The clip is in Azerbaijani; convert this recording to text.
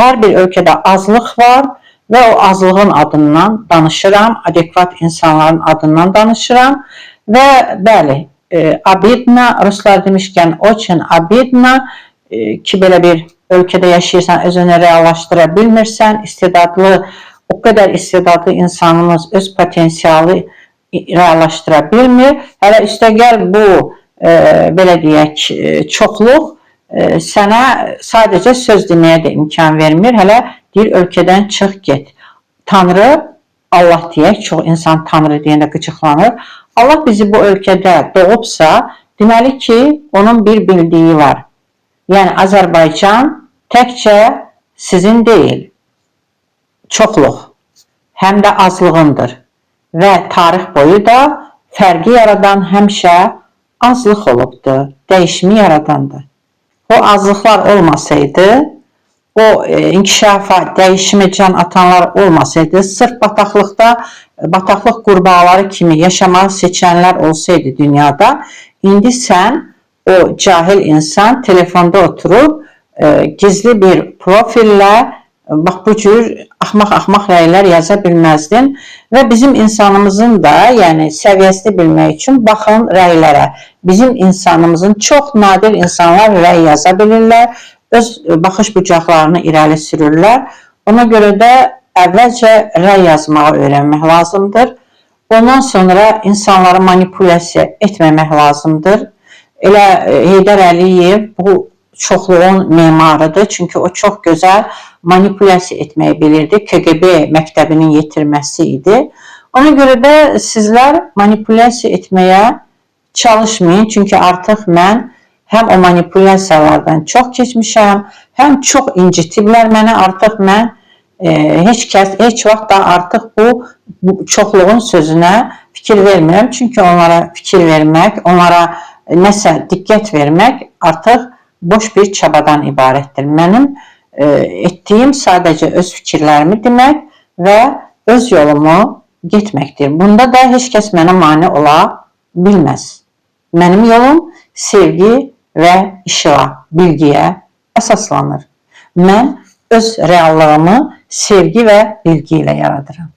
Hər bir ölkədə azlıq var və o azlığın adından danışıram, adekvat insanların adından danışıram və bəli, обидно, ruslar demişkən, очень обидно ki, belə bir ölkədə yaşayırsan, özünü reallaşdıra bilmirsən, o qədər istedadlı insanımız öz potensialı reallaşdıra bilmir. Hələ üstəgəl bu, belə deyək, çoxluq sənə sadəcə söz deməyə də imkan vermir. Hələ deyir, ölkədən çıx, get. Tanrı, Allah deyək, çox insan Tanrı deyəndə qıcıqlanır. Allah bizi bu ölkədə doğubsa, deməli ki, onun bir bildiyi var. Yəni, Azərbaycan təkcə sizin deyil, çoxluq, həm də azlığındır və tarix boyu da fərqi yaradan həmişə azlıq olubdur, dəyişimi yaradandır. O azlıqlar olmasaydı, o inkişafa, dəyişimi can atanlar olmasaydı, sırf bataqlıq qurbağaları kimi yaşamağı seçənlər olsaydı dünyada, indi sən o cahil insan telefonda oturub gizli bir profillə bax bu cür axmaq rəylər yaza bilməzdin və bizim insanımızın da, yəni səviyyəsini bilmək üçün baxın rəylərə. Bizim insanımızın çox nadir insanlar rəy yaza bilirlər, öz baxış bucaqlarını irəli sürürlər. Ona görə də əvvəlcə rəy yazmağı öyrənmək lazımdır. Ondan sonra insanları manipulyasiya etməmək lazımdır. Elə Heydər Əliyev bu çoxluğun memarıdır. Çünki o çox gözəl manipulyasiya etməyi bilirdi. KGB məktəbinin yetirməsi idi. Ona görə də sizlər manipulyasiya etməyə çalışmayın. Çünki artıq mən həm o manipulyasiyalardan çox keçmişəm, həm çox incitiblər mənə. Artıq mən heç vaxt da artıq bu çoxluğun sözünə fikir vermirəm. Çünki onlara fikir vermək, onlara nəsə diqqət vermək artıq boş bir çabadan ibarətdir. Mənim etdiyim sadəcə öz fikirlərimi demək və öz yolumu getməkdir. Bunda da heç kəs mənə mane ola bilməz. Mənim yolum sevgi və işığa, bilgiyə əsaslanır. Mən öz reallığımı sevgi və bilgi ilə yaradıram.